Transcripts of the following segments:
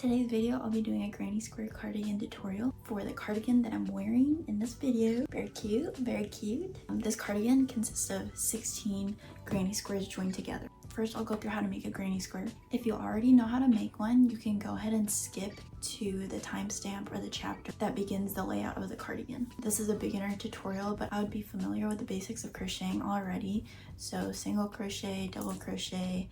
today's video, I'll be doing a granny square cardigan tutorial for the cardigan that I'm wearing in this video. Very cute, very cute. This cardigan consists of 16 granny squares joined together. First, I'll go through how to make a granny square. If you already know how to make one, you can go ahead and skip to the timestamp or the chapter that begins the layout of the cardigan. This is a beginner tutorial, but I would be familiar with the basics of crocheting already. So single crochet, double crochet,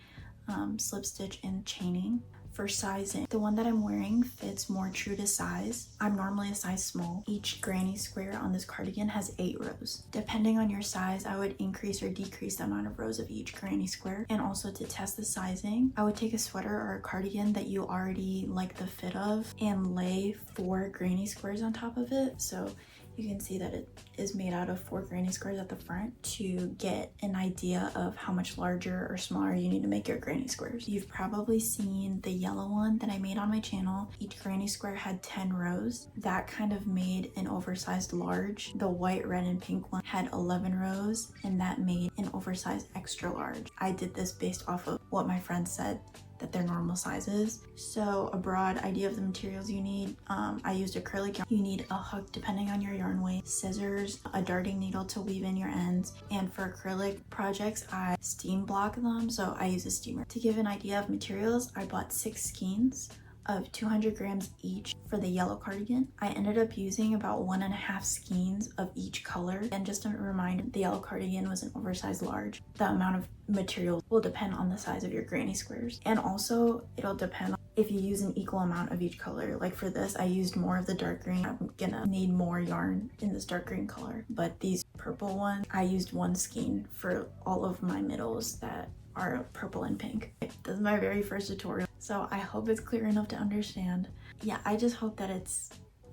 slip stitch, and chaining. For sizing, the one that I'm wearing fits more true to size. I'm normally a size small. Each granny square on this cardigan has 8 rows. Depending on your size, I would increase or decrease the amount of rows of each granny square. And also, to test the sizing, I would take a sweater or a cardigan that you already like the fit of and lay 4 granny squares on top of it. So you can see that it is made out of 4 granny squares at the front to get an idea of how much larger or smaller you need to make your granny squares. You've probably seen the yellow one that I made on my channel. Each granny square had 10 rows. That kind of made an oversized large. The white, red, and pink one had 11 rows, and that made an oversized extra large. I did this based off of what my friends said that their normal sizes. So a broad idea of the materials you need. I used acrylic yarn. You need a hook depending on your yarn weight, scissors, a darting needle to weave in your ends, and for acrylic projects I steam block them, so I use a steamer. To give an idea of materials, I bought 6 skeins of 200 grams each for the yellow cardigan. I ended up using about 1.5 skeins of each color. And just a reminder, the yellow cardigan was an oversized large. The amount of material will depend on the size of your granny squares. And also it'll depend on if you use an equal amount of each color. Like for this, I used more of the dark green. I'm gonna need more yarn in this dark green color. But these purple ones, I used 1 skein for all of my middles that are purple and pink. This is my very first tutorial, so I hope it's clear enough to understand. Yeah, I just hope that it's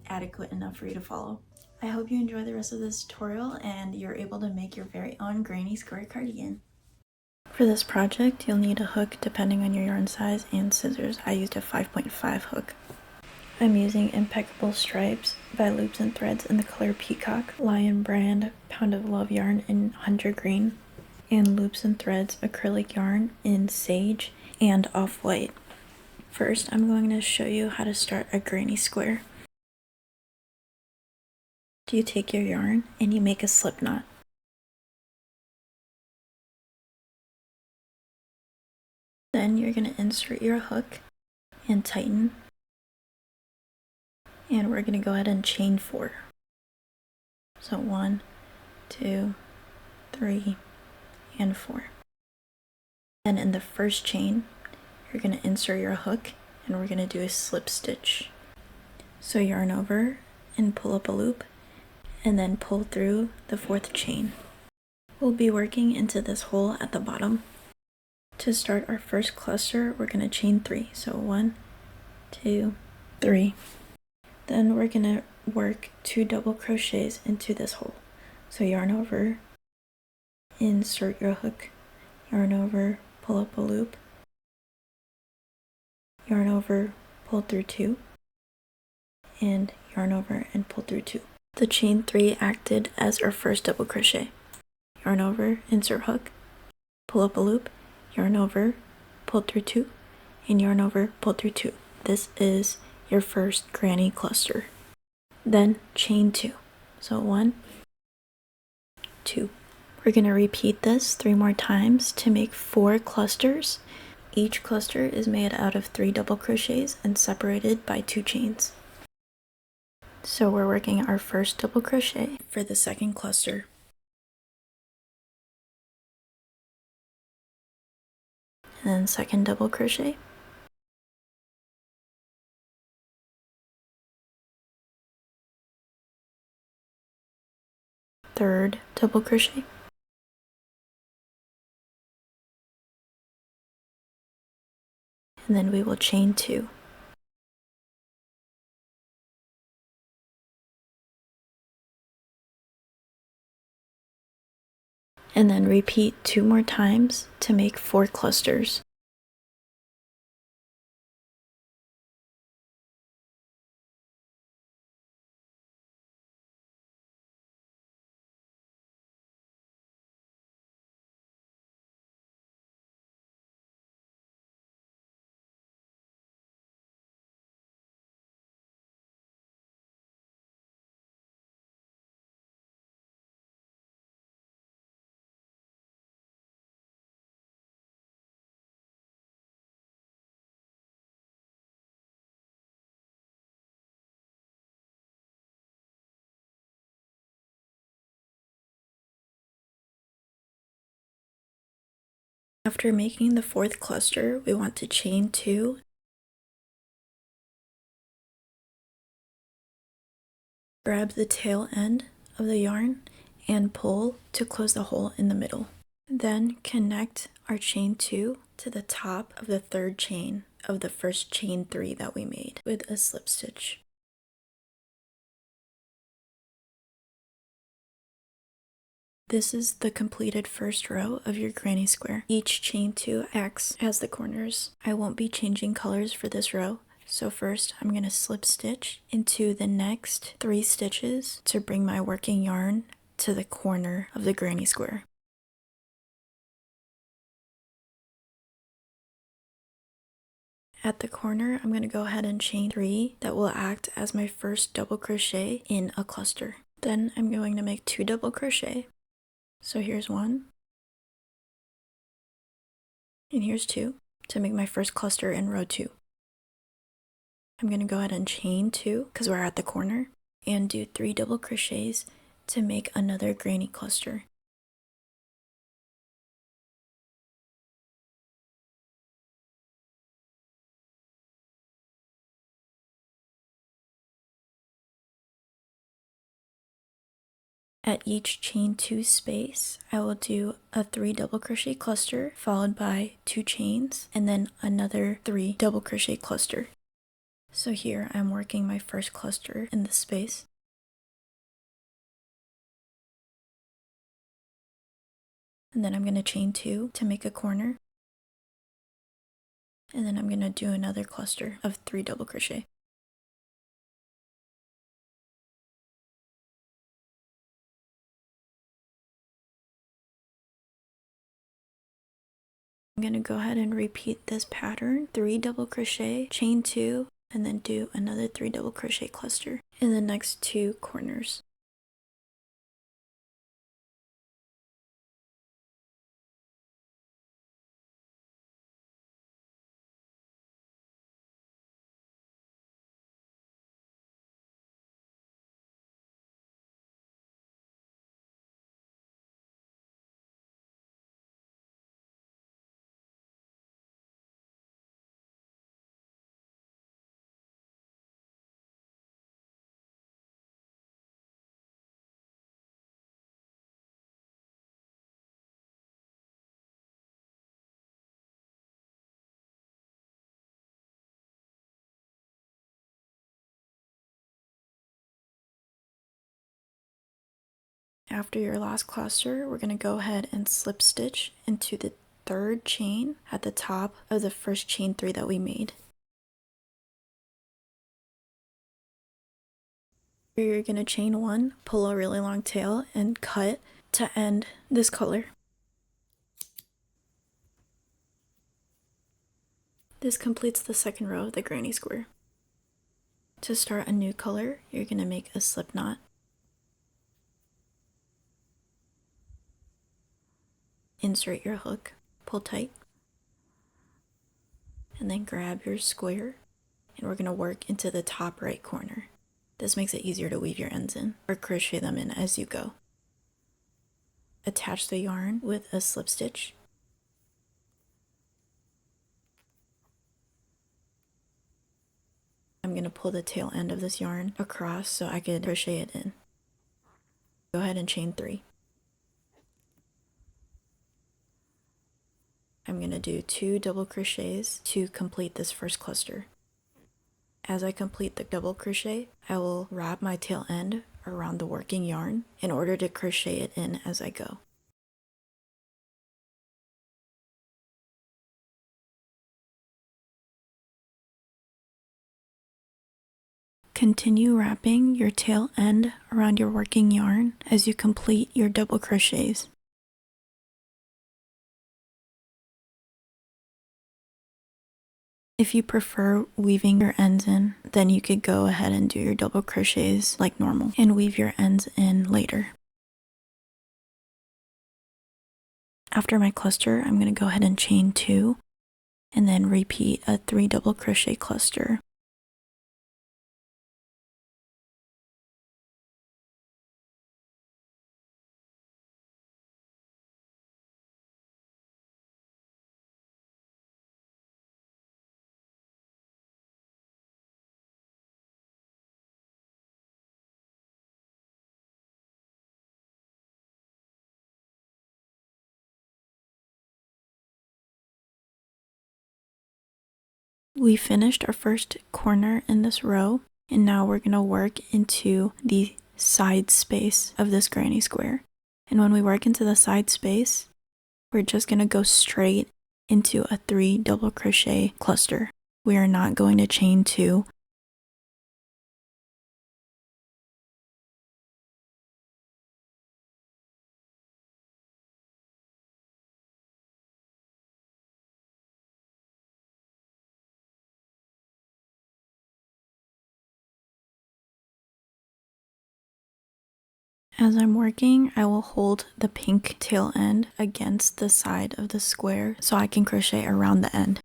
adequate enough for you to follow. I hope you enjoy the rest of this tutorial and you're able to make your very own granny square cardigan. For this project, you'll need a hook depending on your yarn size and scissors. I used a 5.5 hook. I'm using Impeccable Stripes by Loops and Threads in the color Peacock, Lion Brand Pound of Love yarn in Hunter Green, and Loops and Threads acrylic yarn in Sage and Off-White. First, I'm going to show you how to start a granny square. You take your yarn and you make a slip knot. Then you're going to insert your hook and tighten. And we're going to go ahead and chain 4. So 1, 2, 3, and 4. Then in the first chain, you're going to insert your hook and we're going to do a slip stitch. So yarn over and pull up a loop and then pull through the 4th chain. We'll be working into this hole at the bottom. To start our first cluster, we're going to chain 3. So 1, 2, 3. Then we're going to work 2 double crochets into this hole. So yarn over, insert your hook, yarn over, pull up a loop, yarn over, pull through 2, and yarn over and pull through 2. The chain 3 acted as our first double crochet. Yarn over, insert hook, pull up a loop, yarn over, pull through 2, and yarn over, pull through 2. This is your first granny cluster. Then chain 2. So 1, 2. We're going to repeat this 3 more times to make 4 clusters. Each cluster is made out of 3 double crochets and separated by 2 chains. So we're working our first double crochet for the second cluster. And then second double crochet. Third double crochet. And then we will chain 2. And then repeat 2 more times to make 4 clusters. After making the fourth cluster, we want to chain 2, grab the tail end of the yarn, and pull to close the hole in the middle. Then connect our chain 2 to the top of the third chain of the first chain 3 that we made with a slip stitch. This is the completed first row of your granny square. Each chain 2 acts as the corners. I won't be changing colors for this row, so first I'm going to slip stitch into the next 3 stitches to bring my working yarn to the corner of the granny square. At the corner, I'm going to go ahead and chain 3 that will act as my first double crochet in a cluster. Then I'm going to make 2 double crochet. So here's 1, and here's 2 to make my first cluster in row 2. I'm going to go ahead and chain 2 because we're at the corner and do 3 double crochets to make another granny cluster. At each chain 2 space, I will do a 3 double crochet cluster followed by 2 chains and then another 3 double crochet cluster. So here I'm working my first cluster in this space. And then I'm going to chain 2 to make a corner. And then I'm going to do another cluster of 3 double crochet. I'm going to go ahead and repeat this pattern, 3 double crochet, chain 2, and then do another 3 double crochet cluster in the next 2 corners. After your last cluster, we're going to go ahead and slip stitch into the 3rd chain at the top of the first chain 3 that we made. Here you're going to chain 1, pull a really long tail, and cut to end this color. This completes the 2nd row of the granny square. To start a new color, you're going to make a slip knot. Insert your hook, pull tight, and then grab your square, and we're going to work into the top right corner. This makes it easier to weave your ends in or crochet them in as you go. Attach the yarn with a slip stitch. I'm going to pull the tail end of this yarn across so I can crochet it in. Go ahead and chain 3. I'm going to do 2 double crochets to complete this first cluster. As I complete the double crochet, I will wrap my tail end around the working yarn in order to crochet it in as I go. Continue wrapping your tail end around your working yarn as you complete your double crochets. If you prefer weaving your ends in, then you could go ahead and do your double crochets like normal and weave your ends in later. After my cluster, I'm going to go ahead and chain 2 and then repeat a 3 double crochet cluster. We finished our first corner in this row, and now we're going to work into the side space of this granny square. And when we work into the side space, we're just going to go straight into a 3 double crochet cluster. We are not going to chain 2. As I'm working, I will hold the pink tail end against the side of the square so I can crochet around the end.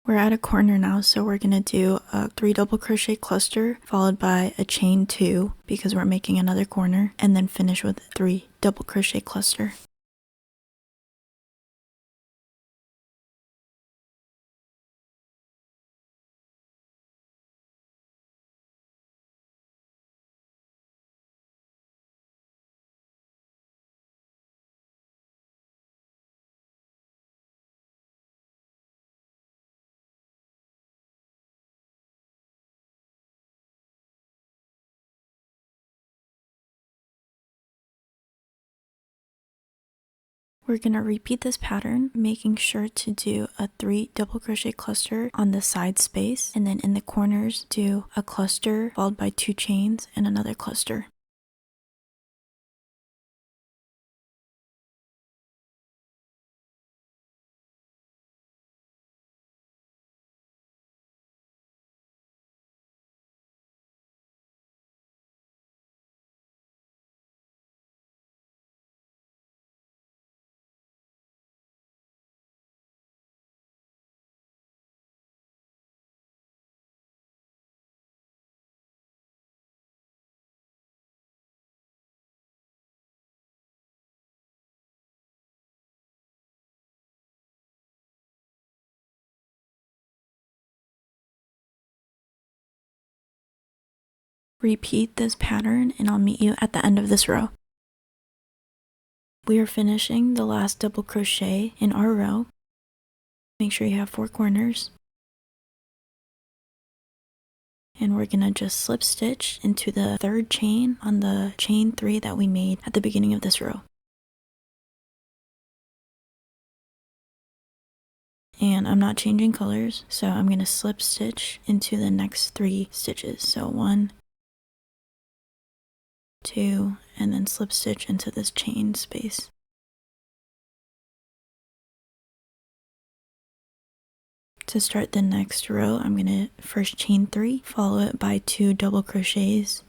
We're at a corner now, so we're going to do a 3 double crochet cluster followed by a chain 2 because we're making another corner, and then finish with a 3 double crochet cluster. We're going to repeat this pattern, making sure to do a 3 double crochet cluster on the side space, and then in the corners do a cluster followed by 2 chains and another cluster. Repeat this pattern and I'll meet you at the end of this row. We are finishing the last double crochet in our row. Make sure you have 4 corners. And we're going to just slip stitch into the 3rd chain on the chain 3 that we made at the beginning of this row. And I'm not changing colors, so I'm going to slip stitch into the next 3 stitches. So 1, 2, and then slip stitch into this chain space. To start the next row, I'm going to first chain 3, follow it by 2 double crochets,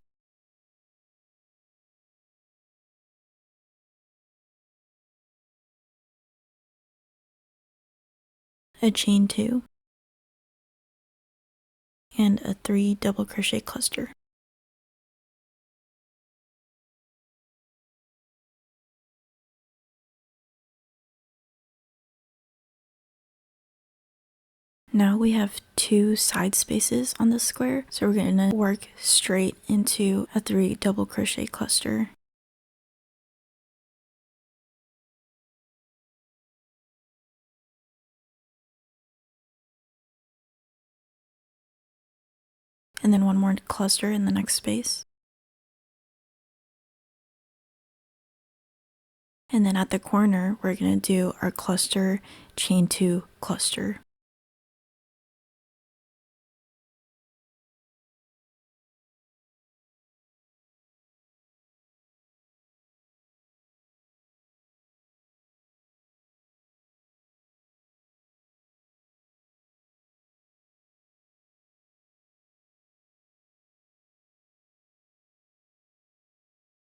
a chain 2, and a 3 double crochet cluster. Now we have 2 side spaces on the square, so we're going to work straight into a 3 double crochet cluster. And then 1 more cluster in the next space. And then at the corner, we're going to do our cluster, chain 2 cluster.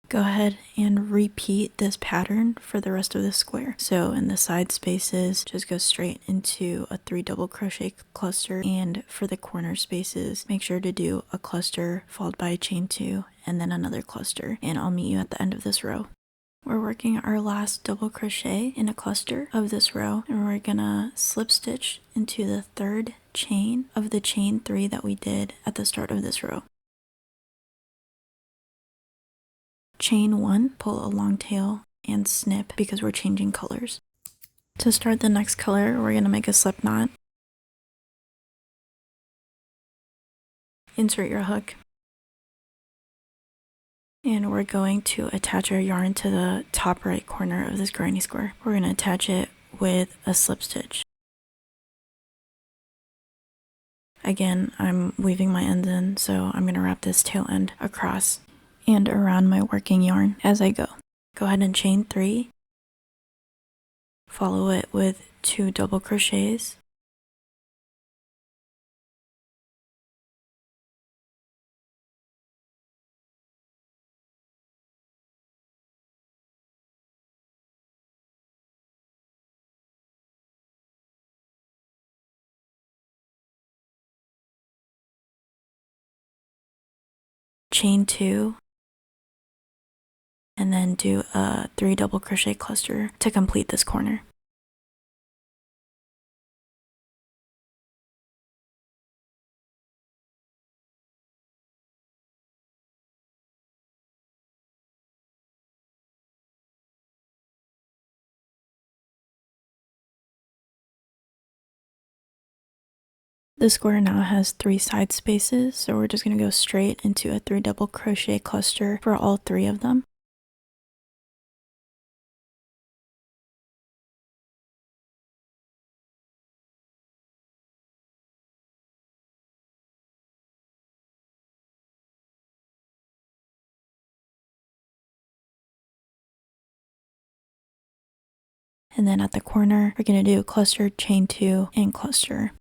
Go ahead and repeat this pattern for the rest of the square. So in the side spaces, just go straight into a 3 double crochet cluster, and for the corner spaces, make sure to do a cluster followed by a chain 2 and then another cluster, and I'll meet you at the end of this row. We're working our last double crochet in a cluster of this row, and we're gonna slip stitch into the 3rd chain of the chain 3 that we did at the start of this row. Chain 1, pull a long tail and snip because we're changing colors. To start the next color, we're going to make a slip knot. insert your hook. And we're going to attach our yarn to the top right corner of this granny square. We're going to attach it with a slip stitch. Again, I'm weaving my ends in, so I'm going to wrap this tail end across and around my working yarn as I go. Go ahead and chain 3. Follow it with 2 double crochets. Chain 2, and then do a 3 double crochet cluster to complete this corner. The square now has 3 side spaces, so we're just going to go straight into a 3 double crochet cluster for all 3 of them. And then at the corner, we're going to do a cluster, chain 2, and cluster.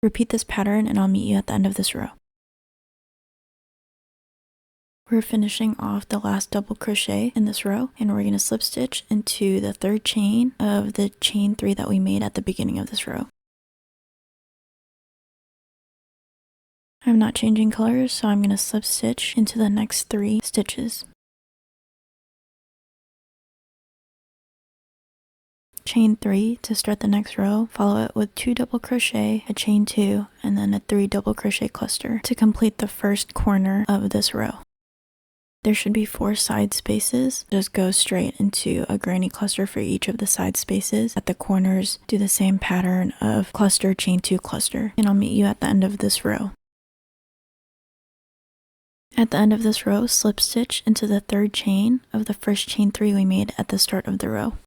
Repeat this pattern and I'll meet you at the end of this row. We're finishing off the last double crochet in this row, and we're going to slip stitch into the 3rd chain of the chain 3 that we made at the beginning of this row. I'm not changing colors, so I'm going to slip stitch into the next 3 stitches. Chain 3 to start the next row, follow it with 2 double crochet, a chain 2, and then a 3 double crochet cluster to complete the first corner of this row. There should be 4 side spaces. Just go straight into a granny cluster for each of the side spaces. At the corners, do the same pattern of cluster, chain 2, cluster, and I'll meet you at the end of this row. At the end of this row, slip stitch into the 3rd chain of the first chain 3 we made at the start of the row.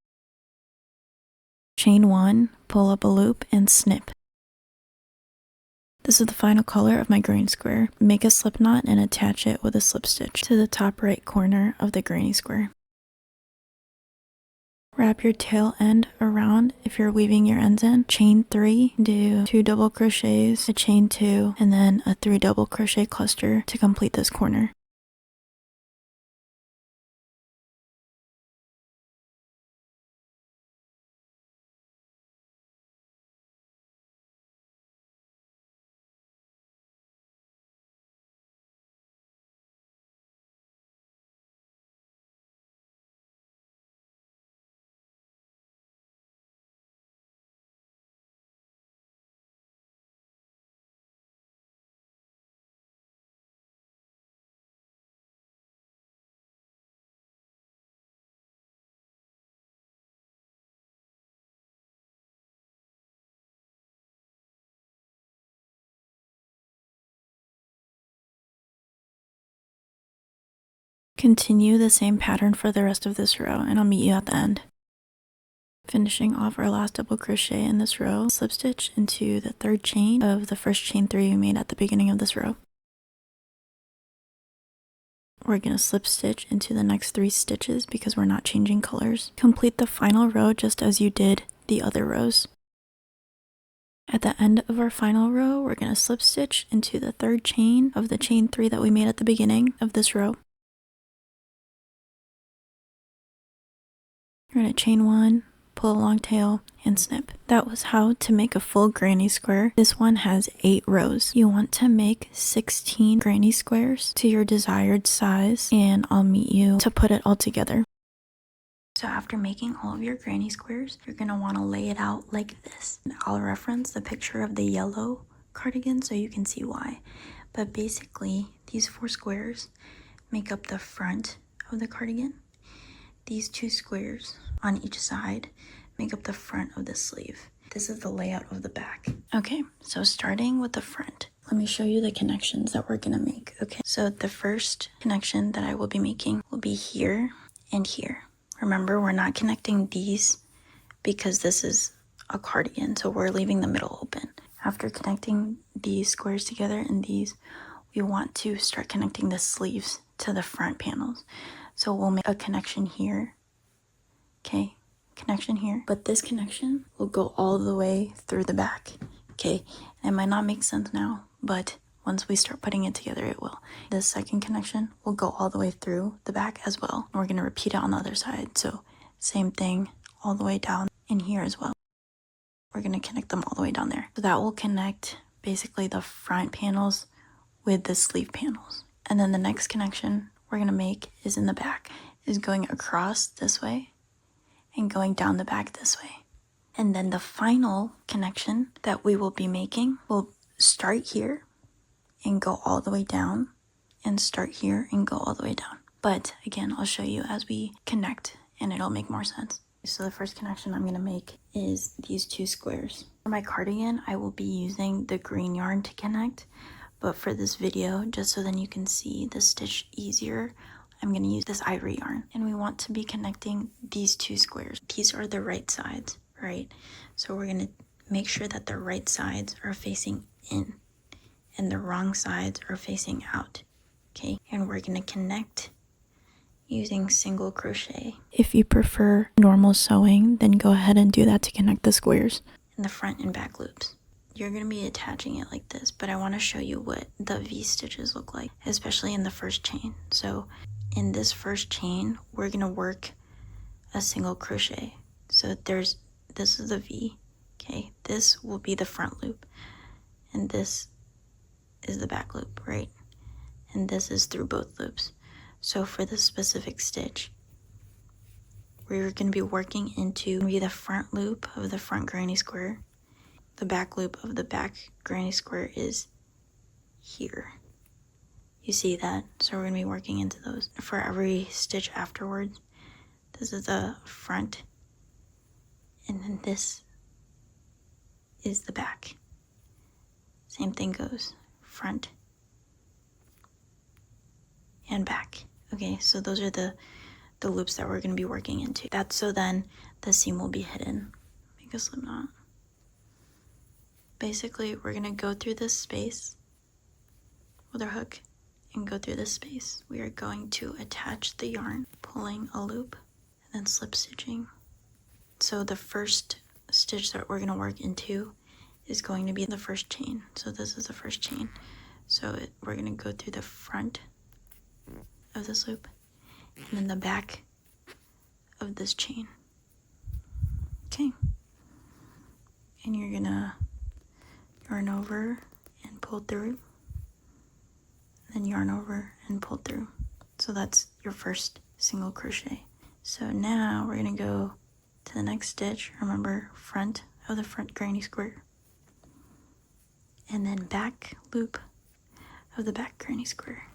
Chain 1, pull up a loop, and snip. This is the final color of my granny square. Make a slip knot and attach it with a slip stitch to the top right corner of the granny square. Wrap your tail end around if you're weaving your ends in. Chain 3, do 2 double crochets, a chain 2, and then a 3 double crochet cluster to complete this corner. Continue the same pattern for the rest of this row, and I'll meet you at the end. Finishing off our last double crochet in this row, slip stitch into the 3rd chain of the first chain 3 we made at the beginning of this row. We're going to slip stitch into the next 3 stitches because we're not changing colors. Complete the final row just as you did the other rows. At the end of our final row, we're going to slip stitch into the 3rd chain of the chain 3 that we made at the beginning of this row. We're going to chain 1, pull a long tail, and snip. That was how to make a full granny square. This one has 8 rows. You want to make 16 granny squares to your desired size, and I'll meet you to put it all together. So after making all of your granny squares, you're gonna wanna lay it out like this. And I'll reference the picture of the yellow cardigan so you can see why. But basically, these 4 squares make up the front of the cardigan. These 2 squares on each side make up the front of the sleeve. This is the layout of the back. Okay, so starting with the front, let me show you the connections that we're gonna make, okay? So the first connection that I will be making will be here and here. Remember, we're not connecting these because this is a cardigan, so we're leaving the middle open. After connecting these squares together and these, we want to start connecting the sleeves to the front panels. So we'll make a connection here, okay? Connection here, but this connection will go all the way through the back, okay? It might not make sense now, but once we start putting it together, it will. The second connection will go all the way through the back as well. We're gonna repeat it on the other side. So same thing all the way down in here as well. We're gonna connect them all the way down there. So that will connect basically the front panels with the sleeve panels. And then the next connection we're gonna make is in the back, is going across this way and going down the back this way. And then the final connection that we will be making will start here and go all the way down, and start here and go all the way down. But again, I'll show you as we connect and it'll make more sense. So the first connection I'm gonna make is these 2 squares. For my cardigan, I will be using the green yarn to connect, but for this video, just so then you can see the stitch easier, I'm gonna use this ivory yarn. And we want to be connecting these 2 squares. These are the right sides, right? So we're gonna make sure that the right sides are facing in and the wrong sides are facing out, okay? And we're gonna connect using single crochet. If you prefer normal sewing, then go ahead and do that to connect the squares in the front and back loops. You're gonna be attaching it like this, but I wanna show you what the V stitches look like, especially in the first chain. So in this first chain, we're gonna work a single crochet. So this is the V, okay? This will be the front loop, and this is the back loop, right? And this is through both loops. So for this specific stitch, we're going to be working into the front loop of the front granny square. The back loop of the back granny square is here. You see that? So we're going to be working into those. For every stitch afterwards, this is the front, and then this is the back. Same thing goes, front and back. Okay, so those are the loops that we're going to be working into. That's so then the seam will be hidden. Make a slip knot. Basically, we're going to go through this space with our hook and go through this space. We are going to attach the yarn, pulling a loop, and then slip stitching. So the first stitch that we're going to work into is going to be the first chain. So this is the first chain. So we're going to go through the front of this loop and then the back of this chain. Okay. And you're going to yarn over and pull through, then yarn over and pull through. So that's your first single crochet. So now we're going to go to the next stitch. Remember, front of the front granny square, and then back loop of the back granny square.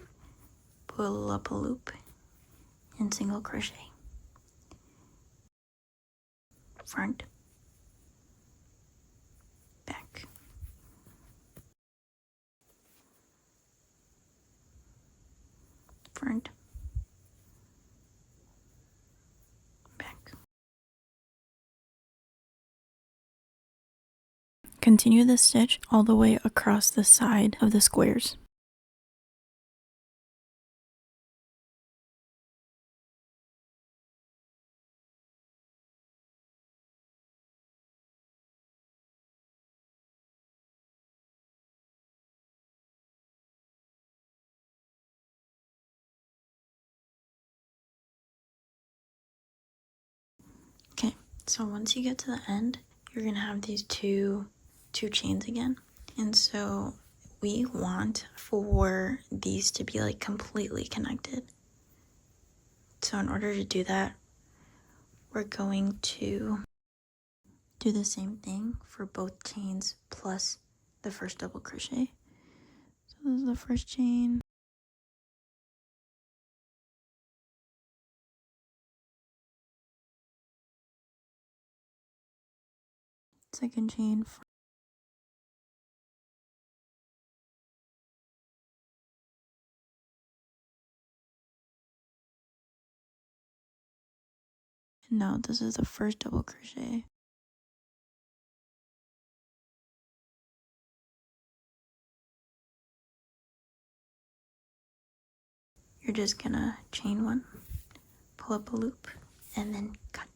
Pull up a loop and single crochet. Front, back. Front, back. Continue the stitch all the way across the side of the squares. Okay, so once you get to the end, you're gonna have these two chains again. And so we want for these to be like completely connected. So in order to do that, we're going to do the same thing for both chains plus the first double crochet. So this is the first chain, second chain, and now this is the first double crochet. You're just gonna chain one, pull up a loop, and then cut.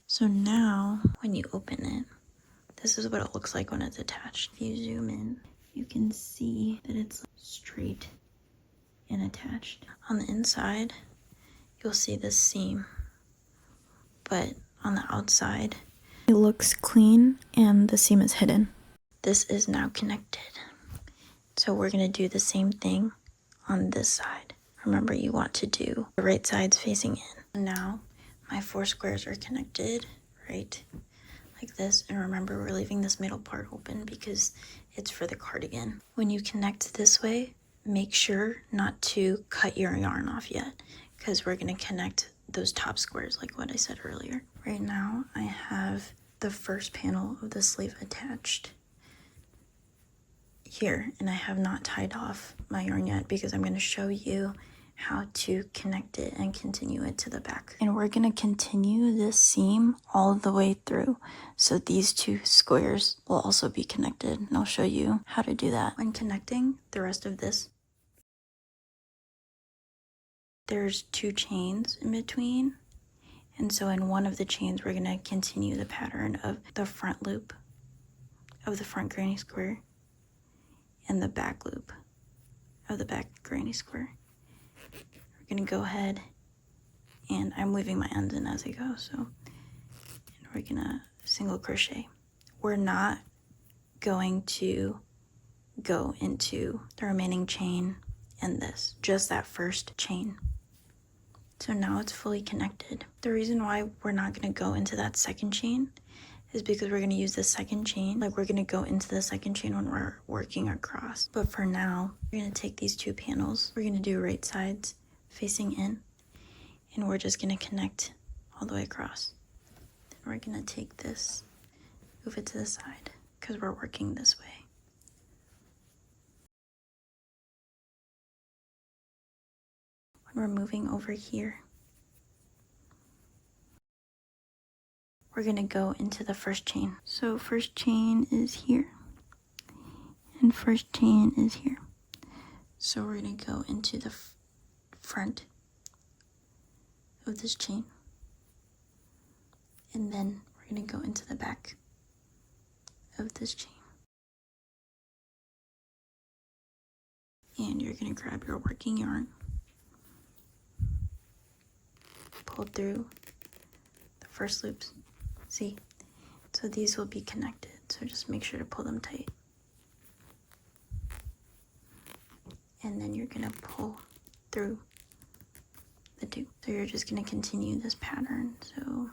So now when you open it, this is what it looks like when it's attached. If you zoom in, you can see that it's straight and attached. On the inside, you'll see this seam, but on the outside, it looks clean and the seam is hidden. This is now connected. So we're gonna do the same thing on this side. Remember, you want to do the right sides facing in. Now my 4 squares are connected, right? Like this. And remember, we're leaving this middle part open because it's for the cardigan. When you connect this way, make sure not to cut your yarn off yet, because we're gonna connect those top squares like what I said earlier. Right now, I have the first panel of the sleeve attached here, and I have not tied off my yarn yet because I'm gonna show you how to connect it and continue it to the back. And we're gonna continue this seam all the way through. So these 2 squares will also be connected, and I'll show you how to do that. When connecting the rest of this, there's 2 chains in between. And so in one of the chains, we're gonna continue the pattern of the front loop of the front granny square and the back loop of the back granny square. We're gonna go ahead, and I'm weaving my ends in as I go, so we're gonna single crochet. We're not going to go into the remaining chain and this, just that first chain. So now it's fully connected. The reason why we're not gonna go into that second chain is because we're gonna use the second chain, like we're gonna go into the second chain when we're working across. But for now, we're gonna take these 2 panels, we're gonna do right sides facing in, and we're just gonna connect all the way across. Then we're gonna take this, move it to the side, because we're working this way. When we're moving over here, we're gonna go into the first chain. So first chain is here, and first chain is here. So we're gonna go into the front of this chain, and then we're gonna go into the back of this chain. And you're gonna grab your working yarn, pull through the first loops. See? So these will be connected, so just make sure to pull them tight. And then you're gonna pull through the 2. So you're just gonna continue this pattern. So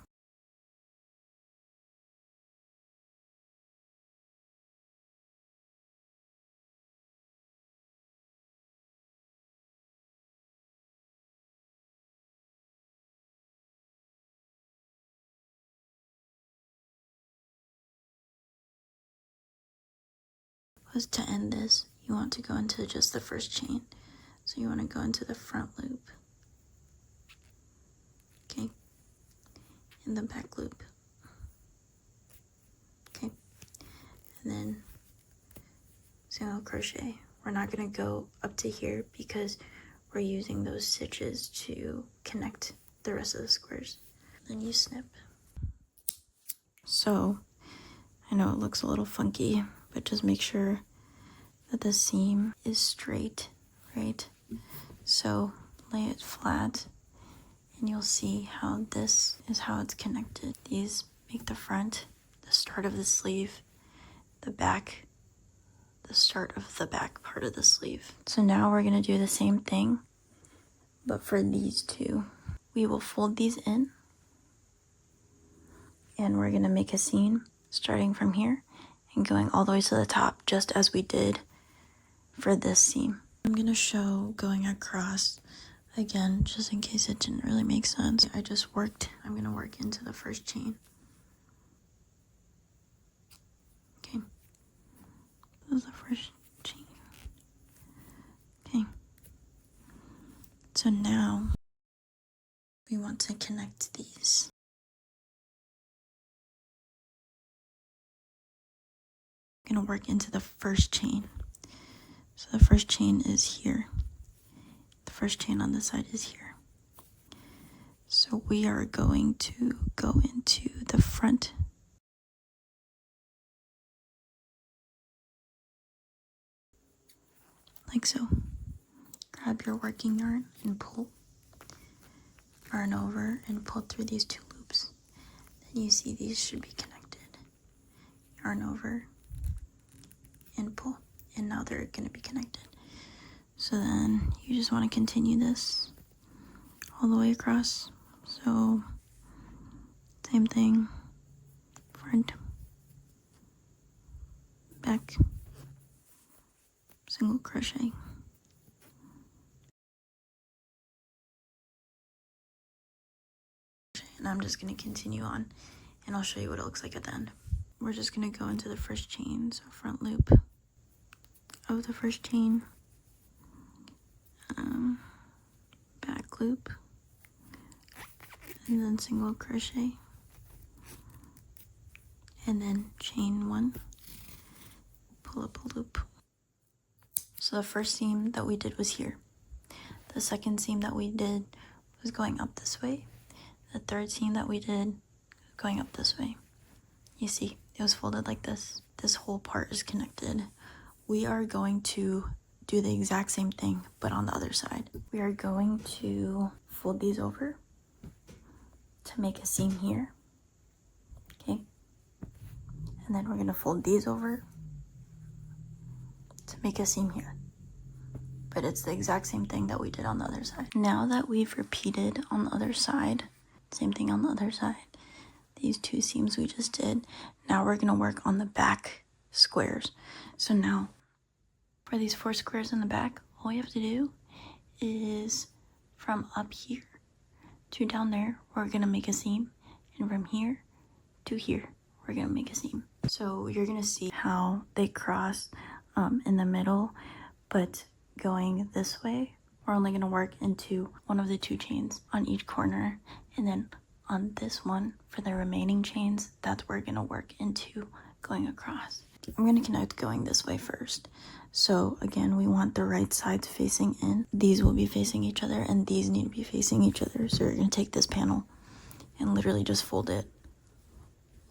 was to end this, you want to go into just the first chain. So you want to go into the front loop, okay, and the back loop, okay, and then single crochet. We're not going to go up to here because we're using those stitches to connect the rest of the squares. Then you snip. So I know it looks a little funky, but just make sure that the seam is straight, right? So lay it flat, and you'll see how this is how it's connected. These make the front, the start of the sleeve, the back, the start of the back part of the sleeve. So now we're gonna do the same thing, but for these 2. We will fold these in, And we're gonna make a seam starting from here and going all the way to the top, just as we did for this seam. I'm gonna show going across again, just in case it didn't really make sense. I'm gonna work into the first chain. Okay, this is the first chain. Okay, so now we want to connect these. I'm gonna work into the first chain. So the first chain is here. The first chain on this side is here. So we are going to go into the front. Like so. Grab your working yarn and pull. Yarn over and pull through these two loops. Then you see these should be connected. Yarn over and pull. And now they're going to be connected. So then you just want to continue this all the way across. So same thing, front, back, single crochet. And I'm just going to continue on and I'll show you what it looks like at the end. We're just going to go into the first chain, so front loop of the first chain, back loop, and then single crochet, and then chain one, pull up a loop. So the first seam that we did was here. The second seam that we did was going up this way. The third seam that we did going up this way. You see, it was folded like this. This whole part is connected. We are going to do the exact same thing, but on the other side. We are going to fold these over to make a seam here. Okay. And then we're gonna fold these over to make a seam here. But it's the exact same thing that we did on the other side. Now that we've repeated on the other side, same thing on the other side, these two seams we just did, now we're gonna work on the back squares. So now, for these 4 squares in the back, all you have to do is from up here to down there, we're gonna make a seam, and from here to here, we're gonna make a seam. So you're gonna see how they cross in the middle, but going this way, we're only gonna work into one of the 2 chains on each corner, and then on this one, for the remaining chains, that's where we're gonna work into going across. I'm gonna connect going this way first. So again, we want the right sides facing in. These will be facing each other, and these need to be facing each other. So you're gonna take this panel and literally just fold it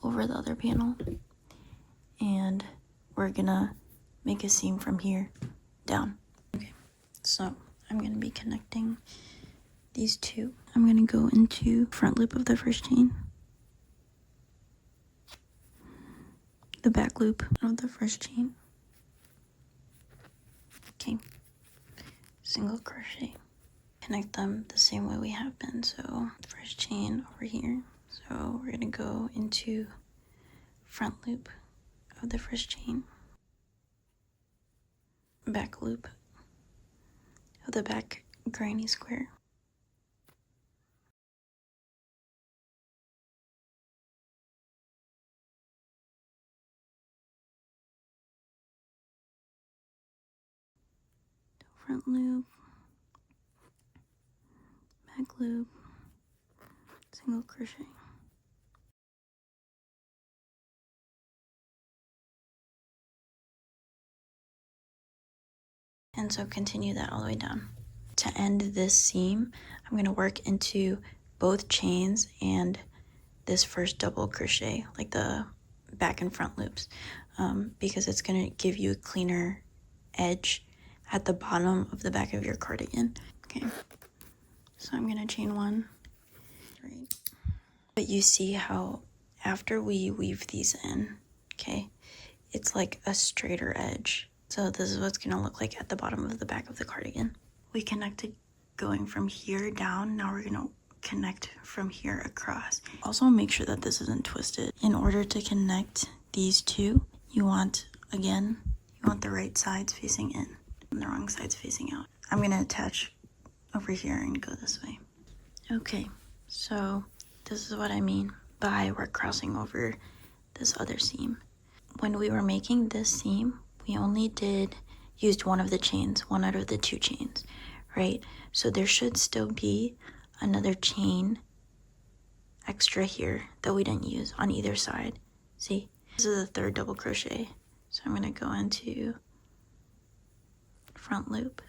over the other panel. And we're gonna make a seam from here down. Okay, so I'm gonna be connecting these 2. I'm gonna go into front loop of the first chain, the back loop of the first chain. Okay, single crochet. Connect them the same way we have been. So first chain over here. So we're gonna go into front loop of the first chain, back loop of the back granny square, front loop, back loop, single crochet. And so continue that all the way down. To end this seam, I'm going to work into both chains and this first double crochet, like the back and front loops, because it's going to give you a cleaner edge at the bottom of the back of your cardigan. Okay, so I'm going to chain 1. Right. But you see how after we weave these in, okay, it's like a straighter edge. So this is what's gonna look like at the bottom of the back of the cardigan. We connected going from here down. Now we're gonna connect from here across. Also make sure that this isn't twisted. In order to connect these two, you want the right sides facing in and the wrong sides facing out. I'm gonna attach over here and go this way. Okay, so this is what I mean by we're crossing over this other seam. When we were making this seam, we only used one of the chains, one out of the two chains, right? So there should still be another chain extra here that we didn't use on either side. See, this is the third double crochet. So I'm gonna go into front loop,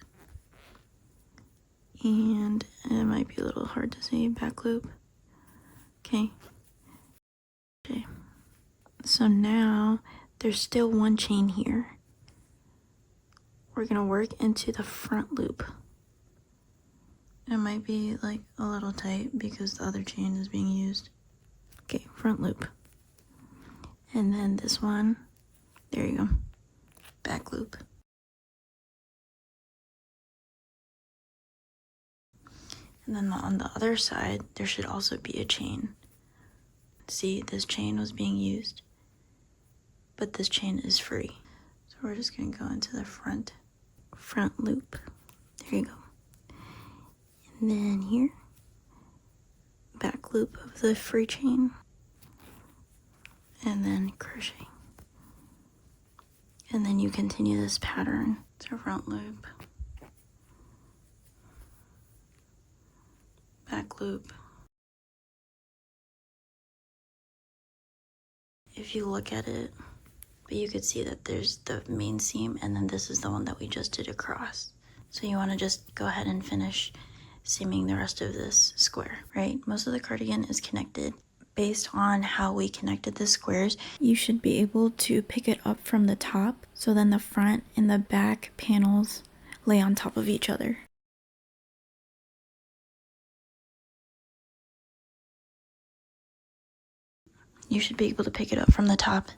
and it might be a little hard to see, back loop. Okay. So now there's still one chain here. We're gonna work into the front loop. It might be like a little tight because the other chain is being used. Okay, front loop. And then this one, there you go, back loop. And then on the other side, there should also be a chain. See, this chain was being used, but this chain is free. So we're just gonna go into the front loop. There you go. And then here, back loop of the free chain, and then crochet. And then you continue this pattern to front loop, back loop. If you look at it, but you could see that there's the main seam, and then this is the one that we just did across. So you want to just go ahead and finish seaming the rest of this square, right? Most of the cardigan is connected. Based on how we connected the squares, you should be able to pick it up from the top, so then the front and the back panels lay on top of each other. You should be able to pick it up from the top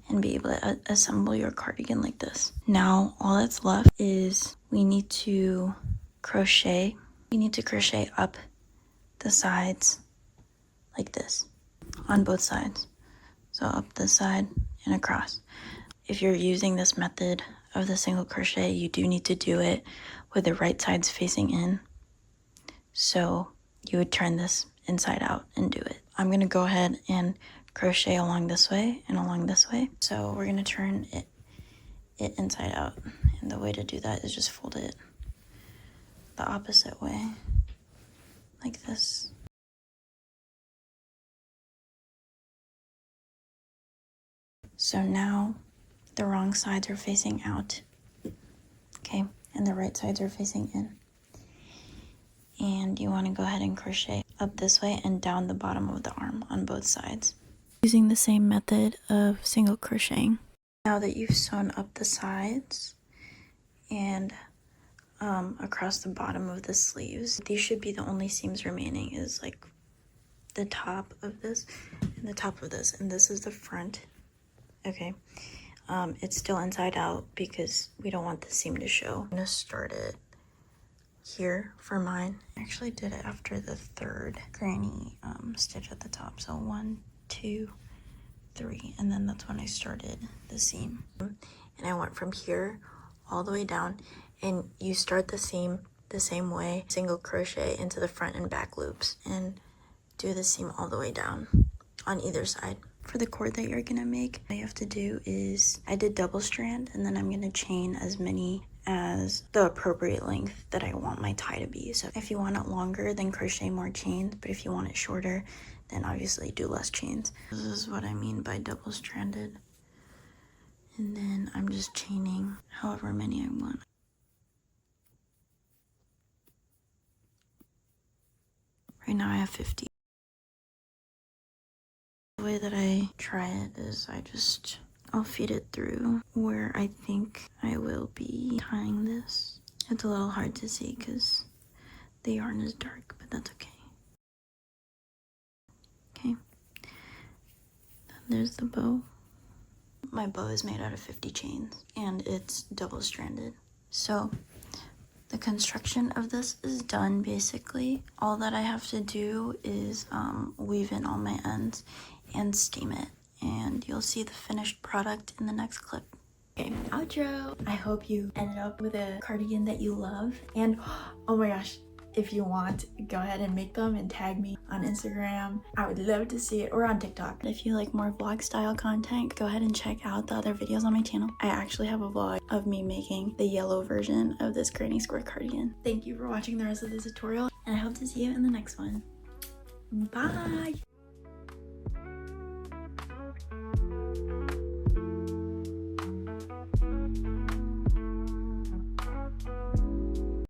and be able to assemble your cardigan like this. Now, all that's left is we need to crochet. We need to crochet up the sides like this on both sides. So up this side and across. If you're using this method of the single crochet, you do need to do it with the right sides facing in. So you would turn this inside out and do it. I'm gonna go ahead and crochet along this way and along this way. So we're gonna turn it inside out. And the way to do that is just fold it the opposite way, like this. So now the wrong sides are facing out, okay? And the right sides are facing in. And you wanna go ahead and crochet up this way and down the bottom of the arm on both sides, using the same method of single crocheting. Now that you've sewn up the sides and across the bottom of the sleeves, these should be the only seams remaining, is like the top of this and the top of this, and this is the front. Okay, it's still inside out because we don't want the seam to show. I'm gonna start it here for mine. I actually did it after the third granny stitch at the top. So 1, 2, 3, and then that's when I started the seam. And I went from here all the way down, and you start the seam the same way, single crochet into the front and back loops, and do the seam all the way down on either side. For the cord that you're gonna make, what you have to do is, I did double strand, and then I'm gonna chain as many as the appropriate length that I want my tie to be. So if you want it longer, then crochet more chains, but if you want it shorter, then obviously do less chains. This is what I mean by double stranded. And then I'm just chaining however many I want. Right now I have 50. The way that I try it is I'll feed it through where I think I will be tying this. It's a little hard to see because the yarn is dark, but that's okay. Okay, then there's the bow. My bow is made out of 50 chains and it's double stranded. So The construction of this is done basically. All that I have to do is weave in all my ends and steam it. And you'll see the finished product in the next clip. Okay, outro. I hope you ended up with a cardigan that you love. And oh my gosh, if you want, go ahead and make them and tag me on Instagram. I would love to see it, or on TikTok. If you like more vlog style content, go ahead and check out the other videos on my channel. I actually have a vlog of me making the yellow version of this granny square cardigan. Thank you for watching the rest of this tutorial, and I hope to see you in the next one. Bye!